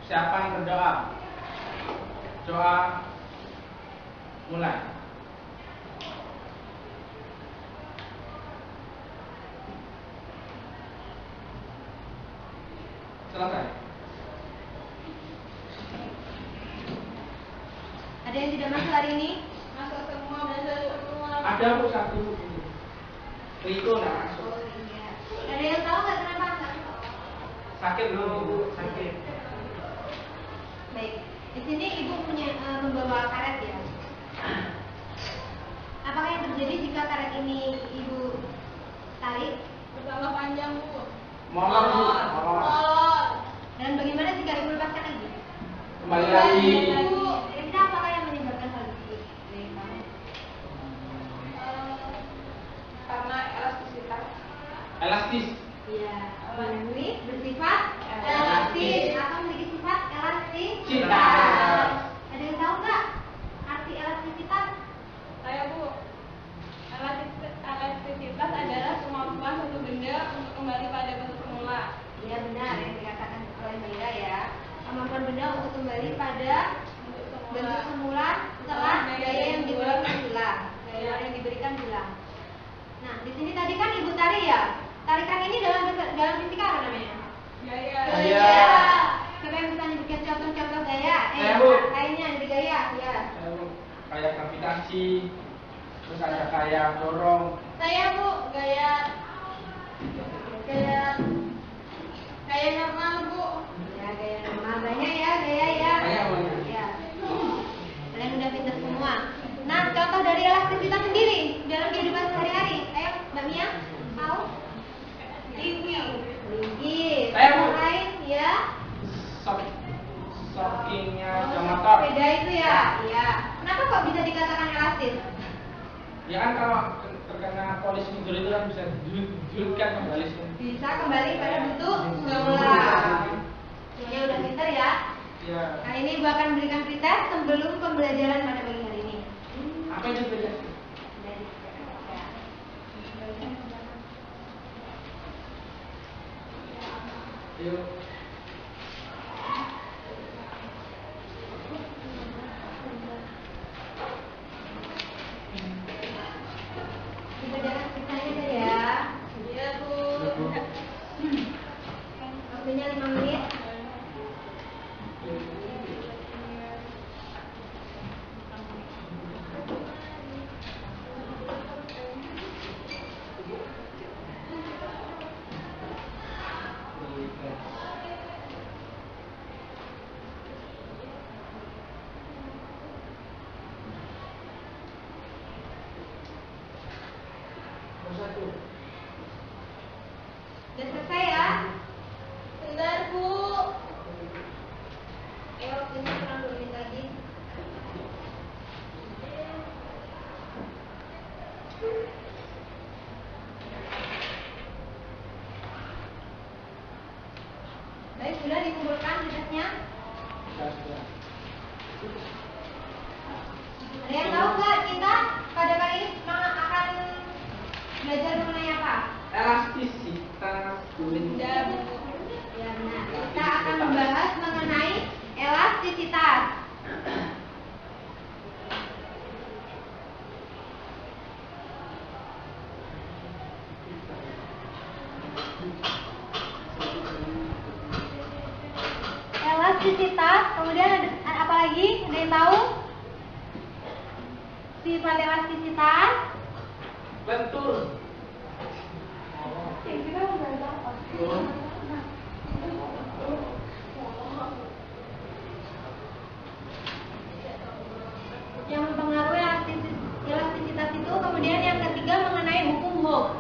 Siapa yang berdoa? Doa mulai. Selesai. Ada yang tidak masuk hari ini? Masuk semua, masuk semua. Ada bu satu. Riko nggak masuk. Oh iya. Ada yang tahu nggak kenapa nggak? Sakit belum ibu? Sakit. Baik. Di sini ibu punya membawa karet ya. Apakah yang terjadi jika karet ini ibu tarik? Bertambah panjang bu. Molor bu. Molor. Molor. Dan bagaimana jika ibu lepaskan lagi? Kembali lagi. Ibu, kira-kira apakah yang menyebabkan hal itu? Karena elastisitas. Elastis. Iya. Ini bersifat elastis atau memiliki sifat elastisitas. Ada yang tahu nggak arti elastisitas? Saya bu. Elastisitas adalah kemampuan suatu benda untuk kembali pada bentuk semula. Iya benar yang dikatakan oleh Mbak Ira ya. Kemampuan benda untuk kembali pada bentuk semula setelah gaya yang diberikan hilang. Gaya yang diberikan hilang. Nah, di sini tadi kan ibu tarik ya. Tarikan ini dalam fisika apa namanya? Gaya. Gaya. Siapa yang bisa menyebutkan contoh-contoh gaya? Saya, Bu. Lainnya dari gaya, ya. Kayak gravitasi. Terus ada kayak dorong. Saya bu, gaya normal bu. Ya, gaya normal banyak ya, gaya ya. Banyak. Ya. Kalian udah pintar semua. Nah, contoh dari elastisitas sendiri dalam kehidupan sehari-hari. Ayo, Mbak Mia, tahu? Tinggi. Saya, Bu. Yang lain, ya. Shockingnya ada motor. Beda itu ya. Iya. Kenapa kok bisa dikatakan elastis? Ya kan kalau terkena polis tidur itu kan bisa dijulitkan kembali. Bisa kembali pada bentuk semula. Semuanya udah pintar ya. Ya. Kali ini Ibu akan berikan pretest sebelum pembelajaran pada pagi hari ini. Apa itu beda? Yuk. Dikerjakan pretestnya aja ya. Iya bu. Waktunya 5 menit. Udah selesai ya? Bentar bu. Ayo waktunya kurang 2 menit lagi. Baik, sudah dikumpulkan pretestnya. Sudah. Ada yang tahu nggak kita pada kali ini akan belajar mengenai apa? Elastisitas Benda bu. Ya benar. Kita akan membahas mengenai elastisitas. Elastisitas. Kemudian ada apa lagi? Ada yang tahu? Sifat elastisitas. Lentur. Kita udah dapat. Yang mempengaruhi elastisitas itu. Kemudian yang ketiga mengenai hukum Hooke.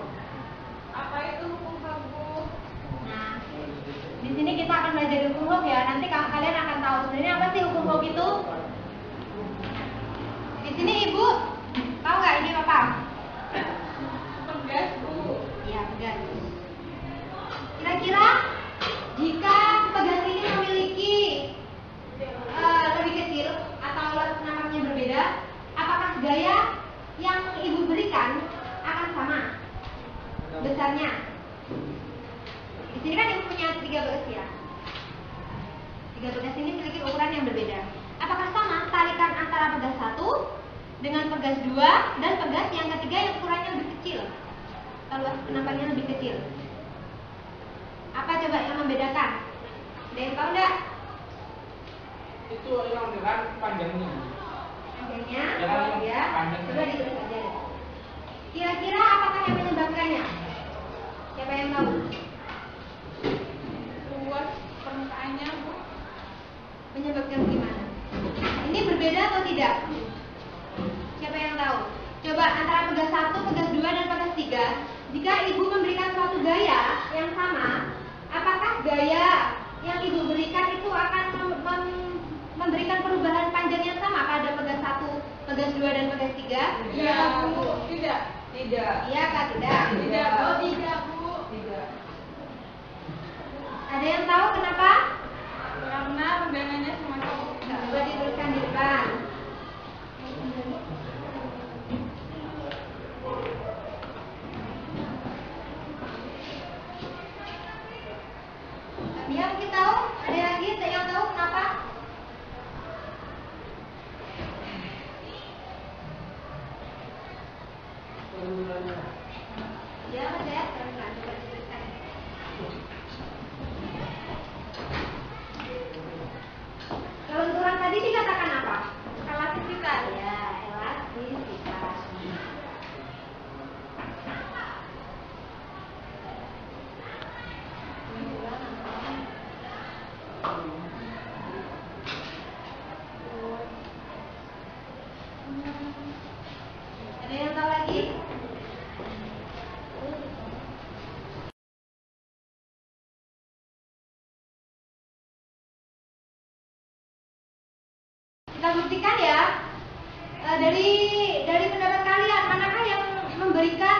Apa itu hukum Hooke? Nah, di sini kita akan belajar hukum Hooke ya. Nanti kalian akan tahu sebenarnya apa sih hukum Hooke itu. Di sini ibu tahu nggak ini apa? Pegas bu. Iya, pegas. Kira-kira jika pegas ini memiliki lebih kecil atau nampaknya berbeda, apakah gaya yang ibu berikan akan sama besarnya? Di sini kan ibu punya 3 baris ya. Tiga pegas ini memiliki ukuran yang berbeda. Apakah sama tarikan antara pegas 1 dengan pegas 2 dan pegas yang ketiga yang ukurannya lebih kecil? Kalau penampaknya lebih kecil. Apa coba yang membedakan? Ada yang tahu enggak? Itu yang dengan panjangnya. Panjangnya? Yang Ya. panjang. Coba ditulis saja. Kira-kira apakah yang menyebabkannya? Siapa yang tahu? Luas permukaannya, Bu. Menyebabkan gimana? Ini berbeda atau tidak? Siapa yang tahu? Coba antara pegas 1, pegas 2, dan pegas 3. Jika ibu memberikan suatu gaya yang sama, apakah gaya yang ibu berikan itu akan memberikan perubahan panjang yang sama pada pegas 1, pegas 2, dan pegas 3? Iya, Bu. Tidak. Tidak. Iya kah tidak? Tidak, Bu. Tidak, Bu. Tidak. Ada yang tahu kenapa? Karena regangannya semakin Coba dituliskan di depan. Dia mungkin tahu? Ada lagi yang tahu kenapa? Ya, Mas ya, coba dituliskan. Kelunturan tadi dikatakan apa? elastisitas. Ya, elastisitas. Ada yang tahu lagi? Kita buktikan ya. Dari pendapat kalian, manakah yang memberikan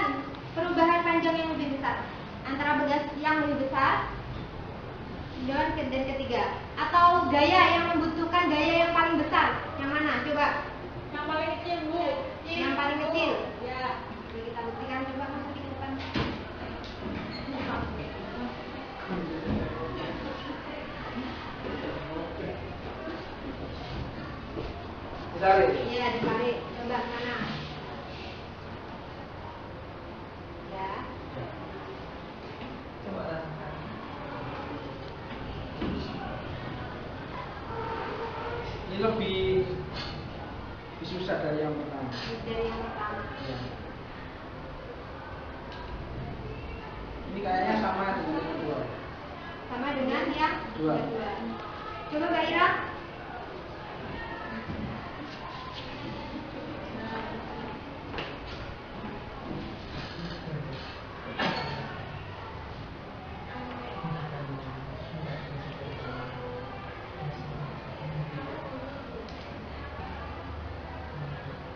perubahan panjang yang lebih besar? Antara pegas yang lebih besar dan ketiga, atau gaya yang membutuhkan gaya yang paling besar? Yang mana? Coba. Yang paling kecil, Bu. Yang paling kecil. Ya. Oke, kita buktikan. Coba masuk ke depan. Ditarik. Iya, ditarik. Coba mana? Ya. Coba rasakan. Ini lebih susah dari yang pertama. Dari yang pertama. Ya. Ini kayaknya sama dengan yang kedua. Sama dengan yang Dua. kedua. Coba Mbak Ira.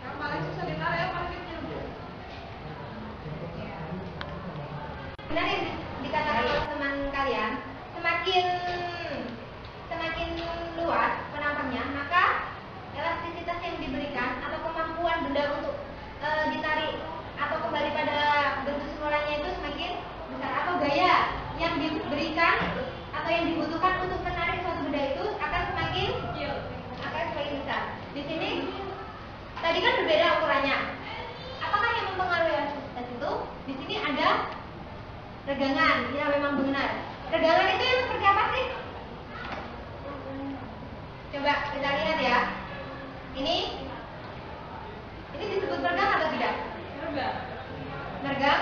Yang paling susah ditarik yang paling kecil, Bu. Benar yang dikatakan oleh teman kalian, semakin luas penampaknya, maka elastisitas yang diberikan atau kemampuan benda untuk ditarik atau kembali pada bentuk semulanya itu semakin besar, atau gaya yang diberikan atau yang dibutuhkan untuk menarik suatu benda itu akan semakin besar. Di sini tadi kan berbeda ukurannya. Apakah yang mempengaruhi elastisitas itu? Di sini ada regangan, ya memang benar. Regangan itu yang seperti apa sih? Coba kita lihat ya. Ini disebut regang atau tidak? Enggak. Regang?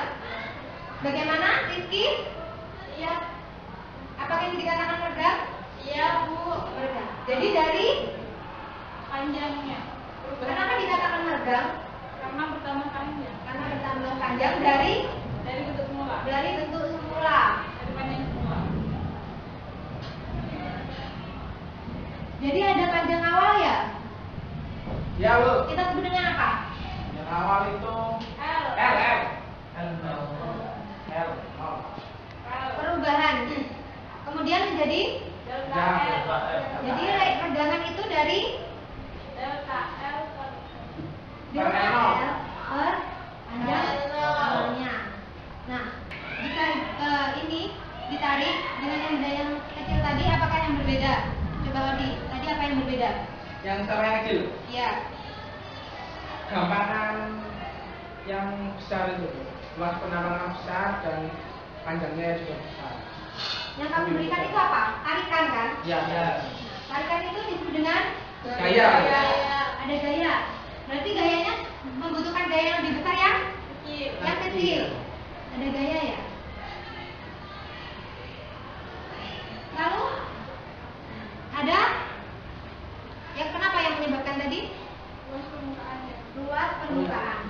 Bagaimana, Rizky? Iya. Apakah ini dikatakan regang? Iya, Bu. Regang. Jadi dari Panjangnya. kenapa dikatakan regang? Karena bertambah panjang. Karena bertambah panjang dari Bentuk semula. bentuk semula. Dari panjang semula. Jadi ada panjang awal ya? Ya, Bu. Kita sebut dengan apa? Yang awal itu L. L. Perubahan. Kemudian menjadi Delta L. jadi regangan itu dari Delta L. delta L. L per panjang awalnya. Nah, jika ini ditarik dengan yang benda yang kecil tadi, apakah yang berbeda? Coba Odi, tadi apa yang berbeda? Yang sama yang kecil. Iya. Gampangan yang besar itu, luas penampakan besar dan panjangnya juga besar. Yang kamu berikan itu apa? Tarikan kan? Ya, ya. Tarikan itu disebut dengan Gaya. Ada gaya. Berarti gayanya membutuhkan gaya yang lebih besar ya? Yang kecil. Ada gaya ya? Lalu ada yang kenapa yang menyebabkan tadi? Luas permukaannya. Luas permukaan.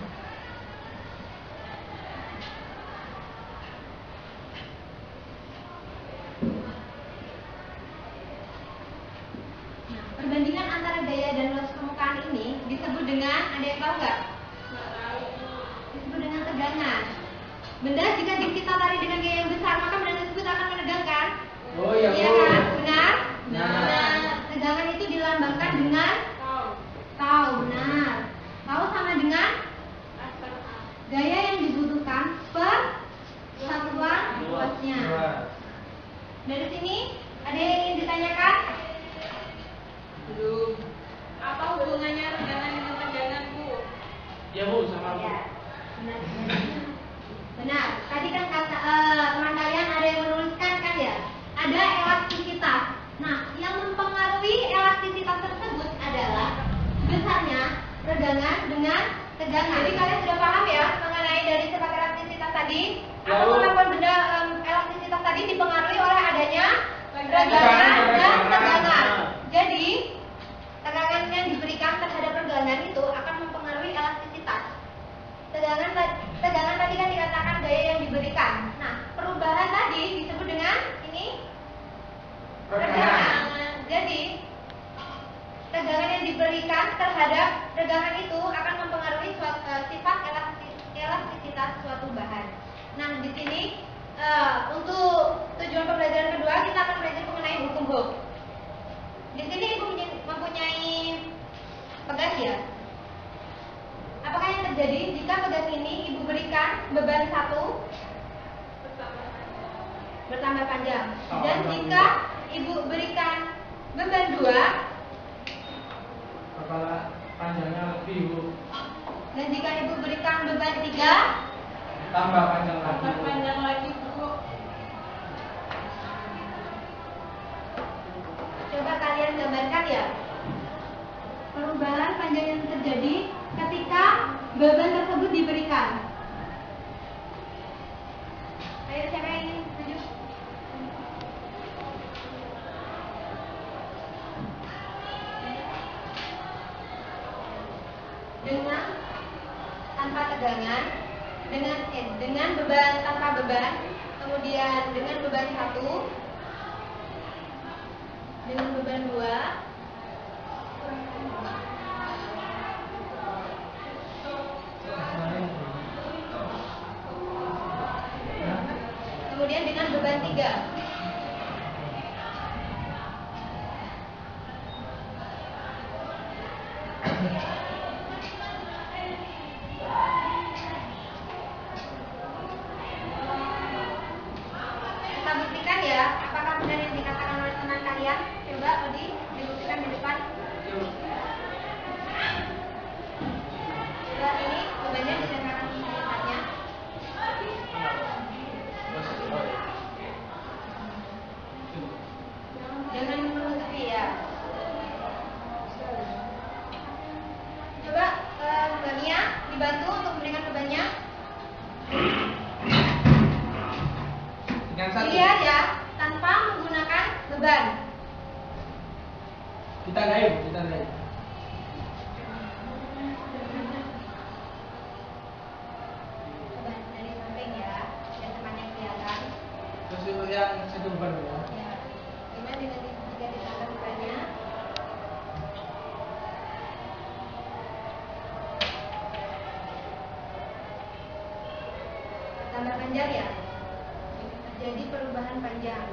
Nah, perbandingan antara gaya dan luas permukaan ini disebut dengan, ada yang tahu nggak? Disebut dengan tegangan. Benda jika kita tarik dengan gaya yang besar, maka benda tersebut akan menegangkan. Oh iya, Iya Bu. kan? Benar? Benar. Tegangan itu dilambangkan dengan tau, benar. Tau sama dengan gaya yang dibutuhkan per satuan luasnya. Dari sini ada yang ingin ditanyakan? Belum. Apa hubungannya tegangan dengan tegangan, Bu? Ya Bu, sama Bu. Ya, benar. Benar. Tadi kan kata teman kalian ada yang menuliskan kan ya? Ada elastisitas. Nah, yang mempengaruhi elastisitas tersebut adalah besarnya tegangan dengan tegangan. Jadi kalian sudah paham ya mengenai dari sifat elastisitas tadi? Ya, Bu. Atau kemampuan benda elastisitas tadi dipengaruhi oleh adanya Tegangan tegangan dan dan tegangan. tegangan. Jadi tegangan yang diberikan terhadap tegangan itu akan mempengaruhi elastisitas. Tegangan tadi kan dikatakan gaya yang diberikan. Nah, perubahan tadi disebut dengan ini tegangan. Jadi tegangan yang diberikan terhadap tegangan itu akan mempengaruhi sifat elastisitas suatu bahan. Nah, di sini untuk tujuan pembelajaran kedua kita akan belajar mengenai hukum Hooke. Di sini Ibu mempunyai pegas ya. Apakah yang terjadi jika pegas ini Ibu berikan beban 1 bertambah panjang, dan jika Ibu berikan beban 2 Kepala panjangnya lebih Bu. dan jika Ibu berikan beban 3, Tambah panjang lagi Tambah Bu. panjang lagi, Bu. coba kalian gambarkan ya perubahan panjang yang terjadi ketika beban tersebut diberikan. Ayo, siapa yang ingin tunjuk? Dengan tanpa tegangan, dengan beban tanpa beban, kemudian dengan beban 1, dengan beban 2, kemudian dengan beban 3. Kita buktikan ya, apakah benar yang dikatakan oleh teman kalian? Coba Odi, dibuktikan di depan. Coba ini bebannya dikatakan di depannya. Jangan menutupi ya. Coba Mbak Mia dibantu untuk memberikan bebannya. Dengan 1. Dilihat ya, tanpa menggunakan beban. Kita gayung, kita gayung. Coba dari samping ya, biar temannya kelihatan. Terus itu yang satu beban ya. Ya. Gimana dengan jika ditambah bebannya? Tambah panjang ya. Terjadi perubahan panjang.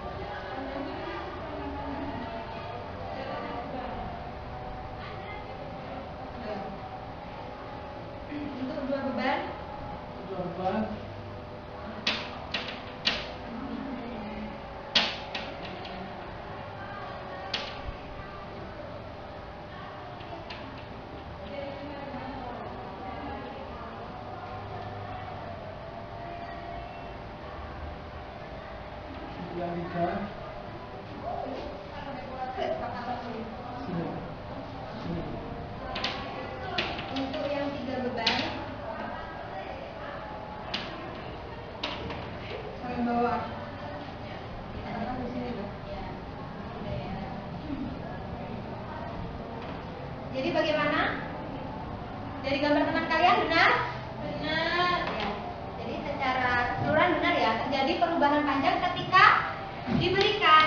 Untuk 2 beban, Dua beban. yang 3 sini. Untuk yang 3 beban sampai bawah. Di sini tuh. Jadi bagaimana? Dari gambar teman kalian benar? Benar. Ya. Jadi secara keseluruhan benar ya. Terjadi perubahan panjang ketika diberikan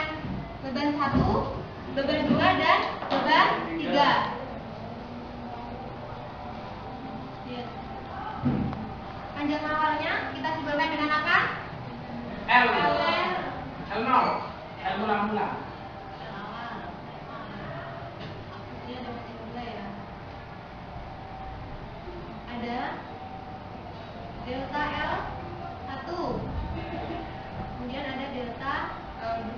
beban 1, beban 2 dan beban 3. Ya. Panjang awalnya kita simpulkan dengan apa? L mula-mula. Ini ada masih mula ya. Ada delta L1, kemudian ada delta L2.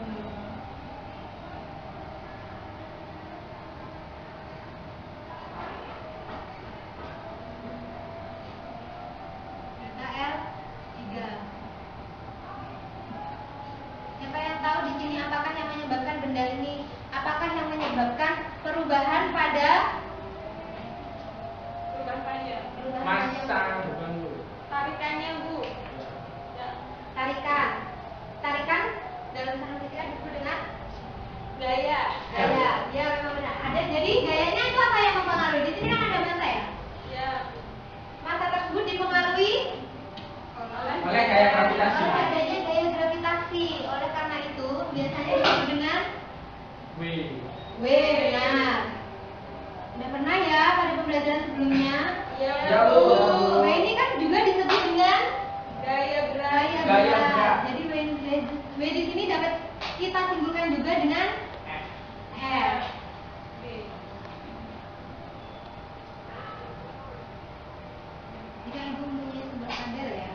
Delta L3. Siapa yang tahu di sini apakah yang menyebabkan benda ini? Apakah yang menyebabkan perubahan pada Masa bukan Bu. Tarikannya, Bu. Ya. tarikan dalam satu pikiran disebut dengan Gaya. gaya. Ya memang benar. Ada, jadi gayanya itu apa yang mempengaruhi? Di sini kan ada massa ya. Ya. Massa tersebut dipengaruhi Oleh gaya gravitasi. oleh adanya gaya gravitasi. Oleh karena itu biasanya disebut dengan W. W. Benar. Udah pernah ya pada pembelajaran sebelumnya? Ya. Jauh. W ini kan juga disebut dengan Gaya berat. gaya Gaya berat. berat. Jadi W di sini dapat kita simpulkan juga dengan F. Oke. Jika ibu mempunyai sebuah kadar ya,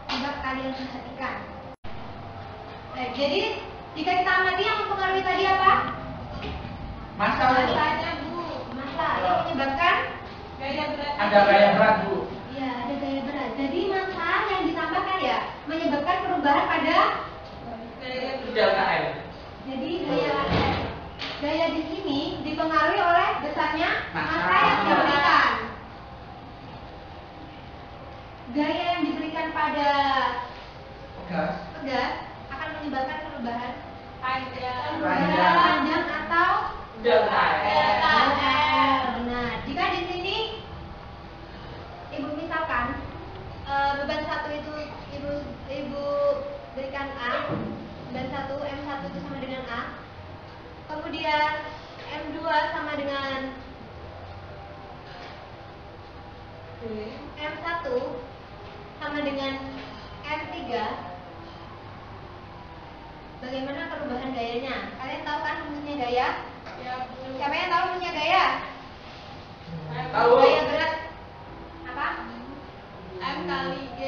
coba kalian perhatikan. Baik, jadi jika kita amati yang mempengaruhi tadi apa? Masa Bu. Masanya, Bu. Massa yang menyebabkan Gaya berat. Ada gaya berat Bu. ya ada gaya berat. Jadi massa yang ditambahkan ya menyebabkan perubahan pada Gaya Delta berat. L. jadi gaya di sini dipengaruhi oleh besarnya massa yang diberikan. Gaya yang diberikan pada Gas. pegas akan menyebabkan perubahan Panjang. panjang atau Delta L. delta L. Benar. Jika di sini ibu misalkan beban 1 itu ibu berikan A, beban 1 M1 itu sama dengan A, kemudian M2 sama dengan M1 sama dengan M3. Bagaimana perubahan gayanya? Kalian tahu kan rumusnya gaya? Ya, Bu. Siapa yang tahu rumusnya gaya? Tahu. Gaya berat apa? M kali G.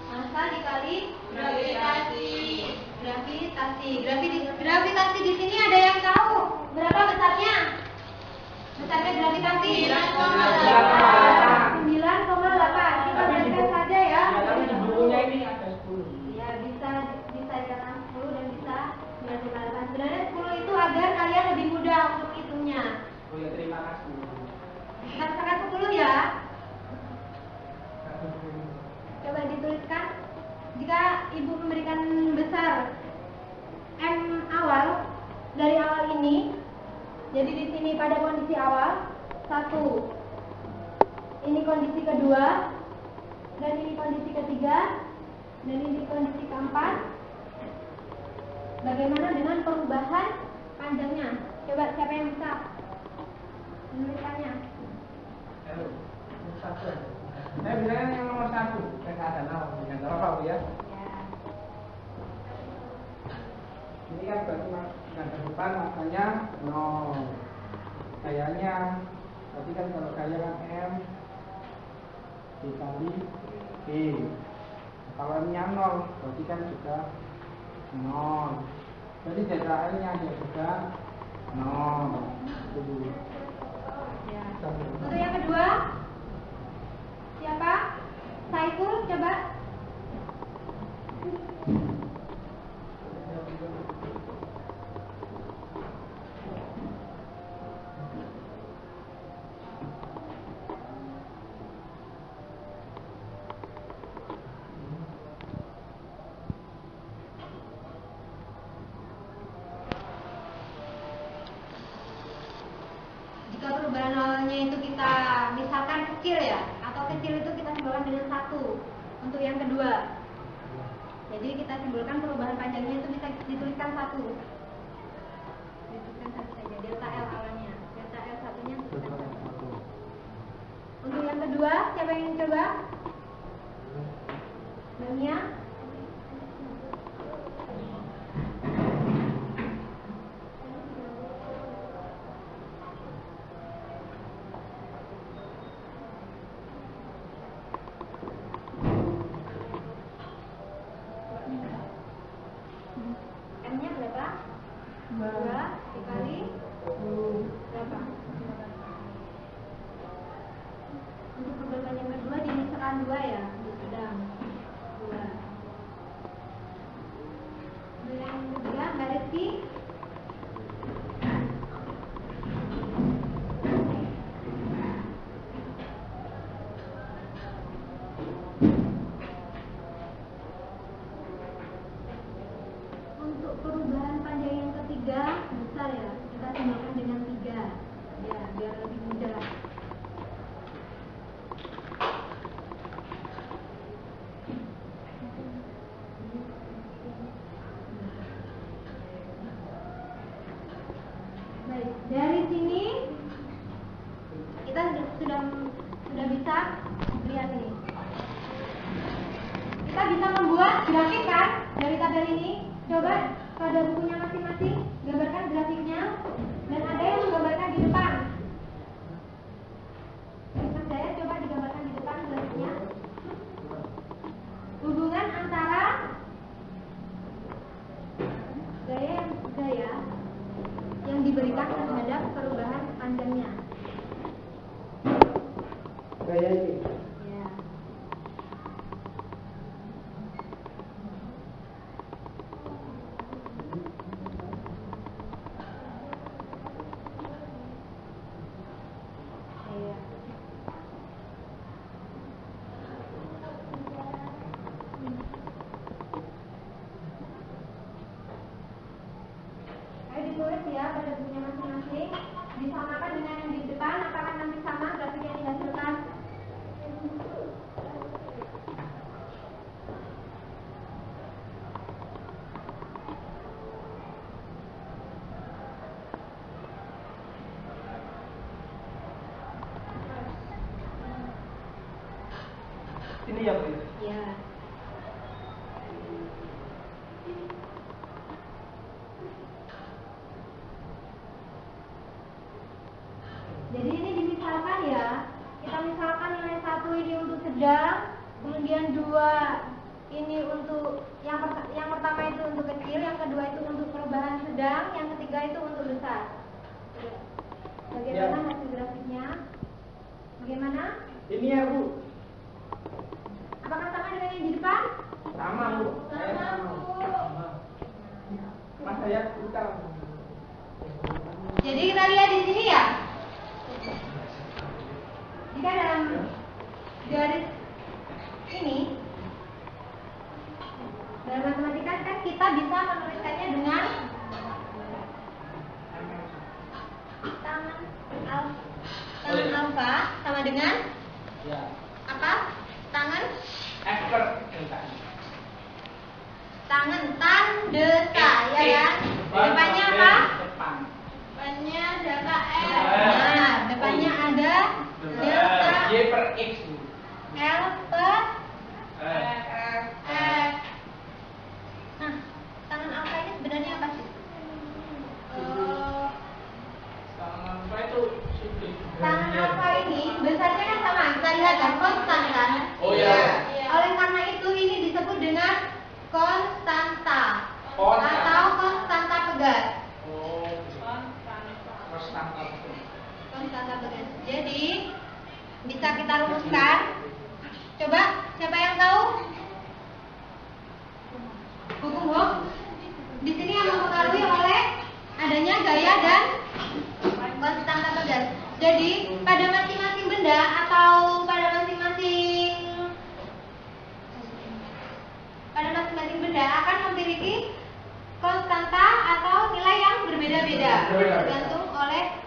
Massa dikali Gravitasi. Gravitasi di sini ada yang tahu berapa besarnya? Besarnya gravitasi 9,8. 9,8. Kita berikan saja ya. Ya, tapi di bukunya ini ada 10. Ya bisa dikatakan 10 dan bisa 9,8. Sebenarnya 10 itu agar kalian lebih mudah untuk menghitungnya. Oh ya, terima kasih. Kita misalkan 10 ya. Coba dituliskan. Jika ibu memberikan besar M awal dari awal ini, jadi di sini pada kondisi awal 1, ini kondisi kedua, dan ini kondisi ketiga, dan ini kondisi keempat. Bagaimana dengan perubahan panjangnya? Coba siapa yang bisa menuliskannya? Halo, nomor 1 aja. Saya bilangnya yang nomor 1. Saya nggak ada nama, bukan apa Bu ya. Ya. Ini kan berarti yang depan makanya 0. Gayanya, berarti kan kalau gaya kan M dikali P. Kalau M nya 0, berarti kan juga 0. Jadi delta L nya juga 0. Ya. Untuk yang kedua, kecil ya, atau kecil itu kita simbolkan dengan 1. Untuk yang kedua, jadi kita simbolkan perubahan panjangnya itu bisa dituliskan 1. Dituliskan 1 saja, delta L awalnya, delta L satunya tuliskan 1. Untuk yang kedua, siapa yang ingin coba? Dania? M-nya berapa? 2 dikali berapa? Untuk perubahan yang kedua dimisalkan 2 ya, untuk sedang 2. Untuk yang ketiga, Mbak Rizky. Untuk perubahan panjang yang ketiga besar ya, kita simbolkan dengan 3 ya, biar lebih mudah. Baik, dari sini kita sudah bisa lihat ini. Kita bisa membuat grafik kan dari tabel ini. Coba pada bukunya masing-masing gambarkan grafiknya, dan ada yang menggambarkan di depan. Mas saya coba digambarkan di depan grafiknya. Hubungan antara gaya yang diberikan terhadap perubahan panjangnya. Gaya ini. Ya. Iya. Ayo ditulis ya pada bukunya masing-masing. Disamakan dengan yang di depan, apakah nanti sama grafik yang dihasilkan? Ini ya Bu. Ya. Jadi ini dimisalkan ya. Kita misalkan nilai 1 ini untuk sedang, kemudian 2 ini untuk yang pertama itu untuk kecil, yang kedua itu untuk perubahan sedang, yang ketiga itu untuk besar. Bagaimana Ya. hasil grafiknya? Bagaimana? Ini ya Bu. Apakah sama dengan yang di depan? Sama Bu. Saya sama. Mas saya buka. Jadi kita lihat di sini ya. Jika dalam garis ini, dalam matematika kan kita bisa menuliskannya dengan tangan alfa sama dengan Ya. apa? Tangan Expert. tangan tandesa ya kan? Depannya apa? Depan. Depannya delta L. Nah, depannya ada delta Y per X Bu. L per Eh. Nah, tangan alfa ini sebenarnya apa sih? Tangan apa itu? Tangan alfa ini besarnya kan sama, kita lihat kan konstan kan? Oh ya. Oleh karena itu ini disebut dengan konstanta Konstanta. atau konstanta pegas. Oh. Konstanta. Konstanta pegas. Jadi bisa kita rumuskan. Coba siapa yang tahu? Hukum Hooke di sini yang mempengaruhi oleh adanya gaya dan konstanta pegas. Jadi pada masing-masing benda atau pada masing-masing benda akan memiliki konstanta atau nilai yang berbeda-beda tergantung oleh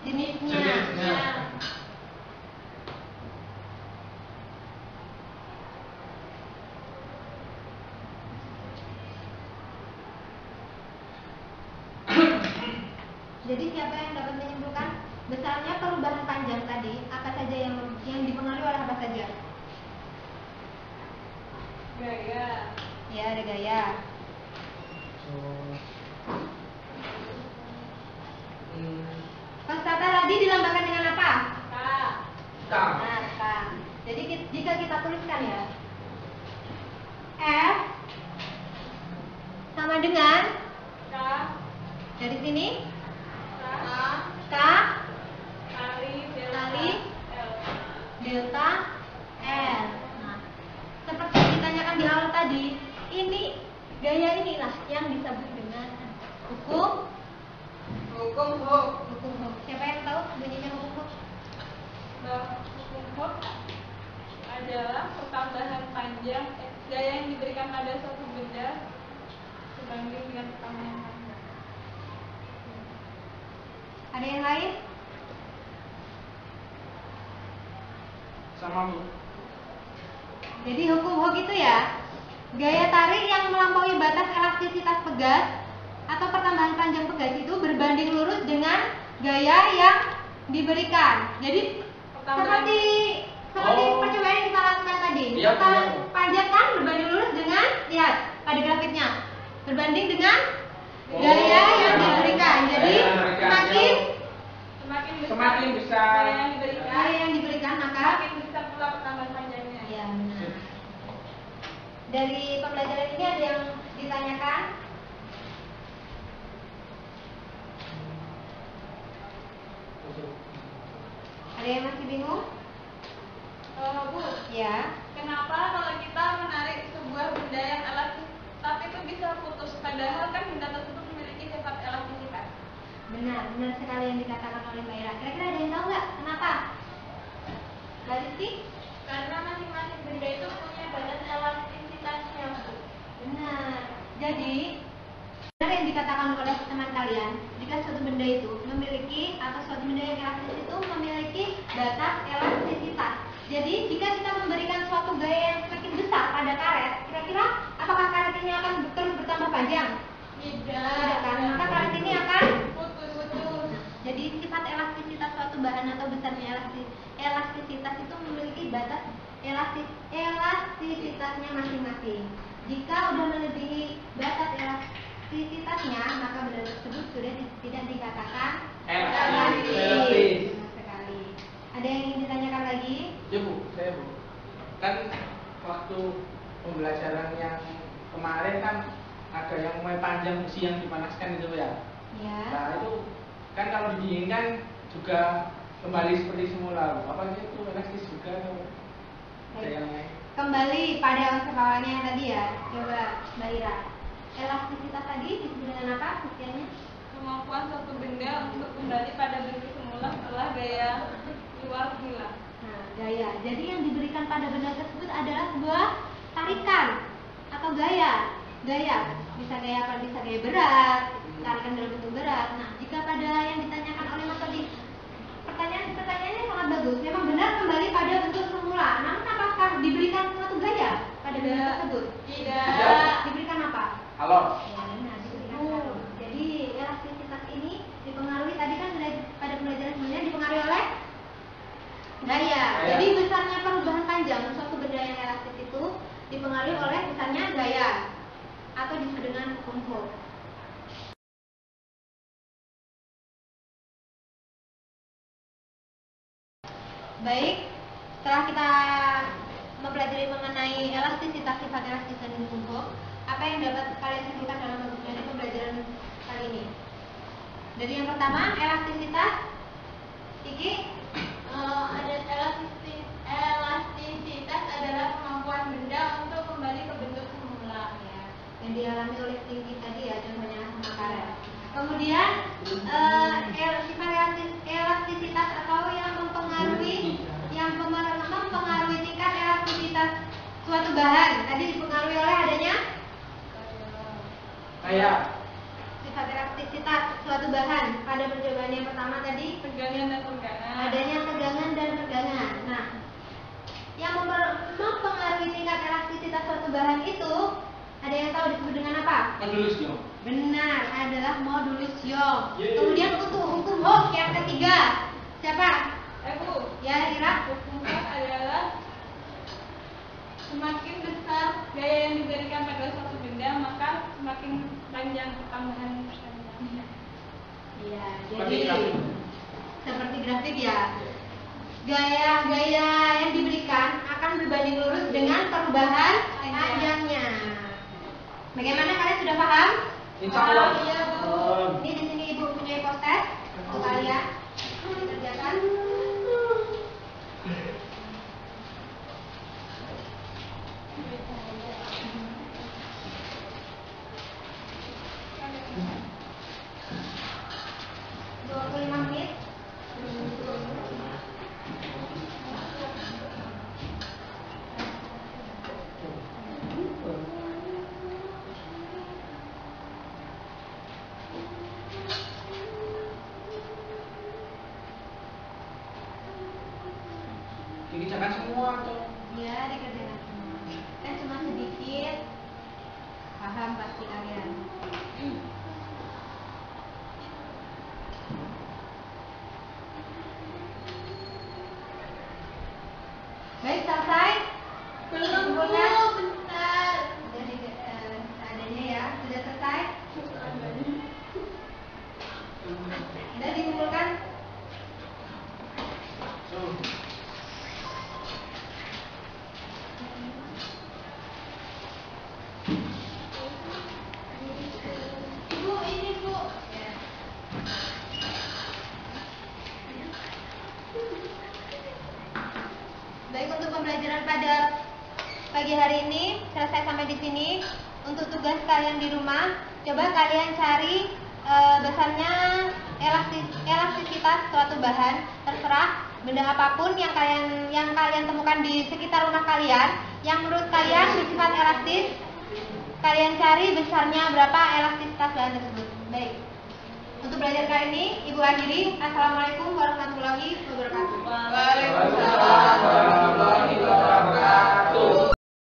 jenisnya. Jadi siapa yang dapat menyimpulkan besarnya perubahan panjang tadi? Apa saja yang dipengaruhi oleh apa saja? Gaya. Ya, ada gaya. Kostata tadi dilambangkan dengan apa? K. Benar, K. Jadi jika kita tuliskan ya, F sama dengan K. dari sini K. K Kali kali L. delta L. Nah, seperti yang ditanyakan di awal tadi, ini gaya inilah yang disebut dengan hukum Hooke. Hooke. Siapa yang tahu bunyinya hukum Hooke? Hukum Hooke adalah pertambahan panjang gaya yang diberikan pada suatu benda sebanding dengan pertambahan panjang. Ada yang lain? Sama Bu. Jadi hukum Hooke itu ya, gaya tarik yang melampaui batas elastisitas pegas atau pertambahan panjang pegas itu berbanding lurus dengan gaya yang diberikan. Jadi seperti percobaan yang kita lakukan tadi. Iya, Pertambahan iya. panjang kan berbanding lurus dengan, lihat pada grafiknya, berbanding dengan gaya yang diberikan. Jadi Semakin besar gaya gaya yang diberikan, yang diberikan maka semakin besar pula pertambahan panjangnya. ya benar. Dari pembelajaran ini ada yang ditanyakan? Ada yang masih bingung? Bu, Ya. kenapa kalau kita menarik sebuah benda yang elastis tapi itu bisa putus, padahal kan benda tersebut memiliki sifat elastisitas? Benar sekali yang dikatakan oleh Mbak Ira. Kira-kira ada yang tahu nggak kenapa? Mbak Rizky? Karena masing-masing benda itu punya batas elastisitasnya. Benar. Jadi benar yang dikatakan oleh teman kalian, jika suatu benda itu memiliki atau suatu benda yang elastis itu memiliki batas elastisitas. Jadi jika kita memberikan suatu gaya yang semakin besar pada karet, kira-kira apakah karet ini akan terus bertambah panjang? Tidak kan? Maka karet ini akan Putus. jadi sifat elastisitas suatu bahan atau besarnya elastisitas itu memiliki batas elastisitasnya masing-masing. Jika sudah melebihi batas elastisitasnya, maka benda tersebut sudah tidak dikatakan elastis. Benar sekali. Ada yang ingin ditanyakan lagi? Ya Bu, saya Bu. Kan waktu pembelajaran yang kemarin kan ada yang mulai panjang besi yang dipanaskan itu ya. Ya. Nah itu kan kalau didinginkan juga kembali seperti semula. Apa itu elastis juga? Ada yang lain? Kembali pada persoalannya yang tadi ya. Coba Mbak Ira. Elastisitas tadi disebut dengan apa istilahnya? Kemampuan suatu benda untuk kembali pada bentuk semula setelah gaya luar hilang. Nah, gaya. Jadi yang diberikan pada benda tersebut adalah sebuah tarikan atau gaya. Gaya bisa gaya apa? Bisa gaya berat, tarikan dalam bentuk berat. Nah, jika pada yang ditanyakan oleh Mas tadi, pertanyaannya sangat bagus. Memang benar kembali pada bentuk semula. Namun apakah diberikan suatu gaya pada benda tersebut? Tidak. Diberikan apa? Halo. Ya, benar, diberikan halo. Jadi elastisitas ini dipengaruhi tadi kan sudah pada pembelajaran sebelumnya dipengaruhi oleh gaya. Jadi besarnya perubahan panjang suatu benda yang elastis itu dipengaruhi oleh besarnya gaya atau disebut dengan hukum Hooke. Baik, setelah kita mempelajari mengenai elastisitas, sifat elastis dan hukum Hooke, apa yang dapat kalian simpulkan dari pembelajaran kali ini? Dari yang pertama, elastisitas. Iki Elastisitas adalah kemampuan benda untuk kembali ke bentuk semula. ya, yang dialami oleh tinggi tadi ya, contohnya sama karet. Kemudian sifat elastisitas atau yang mempengaruhi tingkat elastisitas suatu bahan tadi dipengaruhi oleh adanya Kayak sifat elastisitas suatu bahan. Pada percobaan yang pertama tadi Tegangan dan tegangan. adanya tegangan dan tegangan. Nah, yang mempengaruhi tingkat elastisitas suatu bahan itu ada yang tahu disebut dengan apa? modulus dong. Benar, adalah modulus Young. Kemudian untuk yang ketiga. Siapa? Bu. Ya, Ira. Keempat adalah semakin besar gaya yang diberikan pada suatu benda, maka semakin panjang tambahan persenjataan. Iya, Seperti jadi grafik. seperti grafik ya. Gaya-gaya yang diberikan akan berbanding lurus dengan perubahan panjangnya. Bagaimana, kalian sudah paham? Insya Allah. Iya, Bu. Ini di sini Ibu punya poster untuk kalian dikerjakan. menit. Dikerjakan semua atau? Ya, dikerjakan semua. Kan cuma sedikit. Paham pasti kalian. Baik, selesai? Belum, Bu, Kumpulkan? bentar. Sudah seadanya ya, sudah selesai? Sudah dikumpulkan? Bu, ini Bu. Ya. Baik, untuk pembelajaran pada pagi hari ini selesai sampai di sini. Untuk tugas kalian di rumah, coba kalian cari besarnya elastisitas suatu bahan, terserah benda apapun yang kalian temukan di sekitar rumah kalian yang menurut kalian bersifat elastis. Kalian cari besarnya berapa elastisitas bahan tersebut. Baik. Untuk belajar kali ini, Ibu akhiri. Assalamualaikum warahmatullahi wabarakatuh. Waalaikumsalam. Waalaikumsalam warahmatullahi wabarakatuh.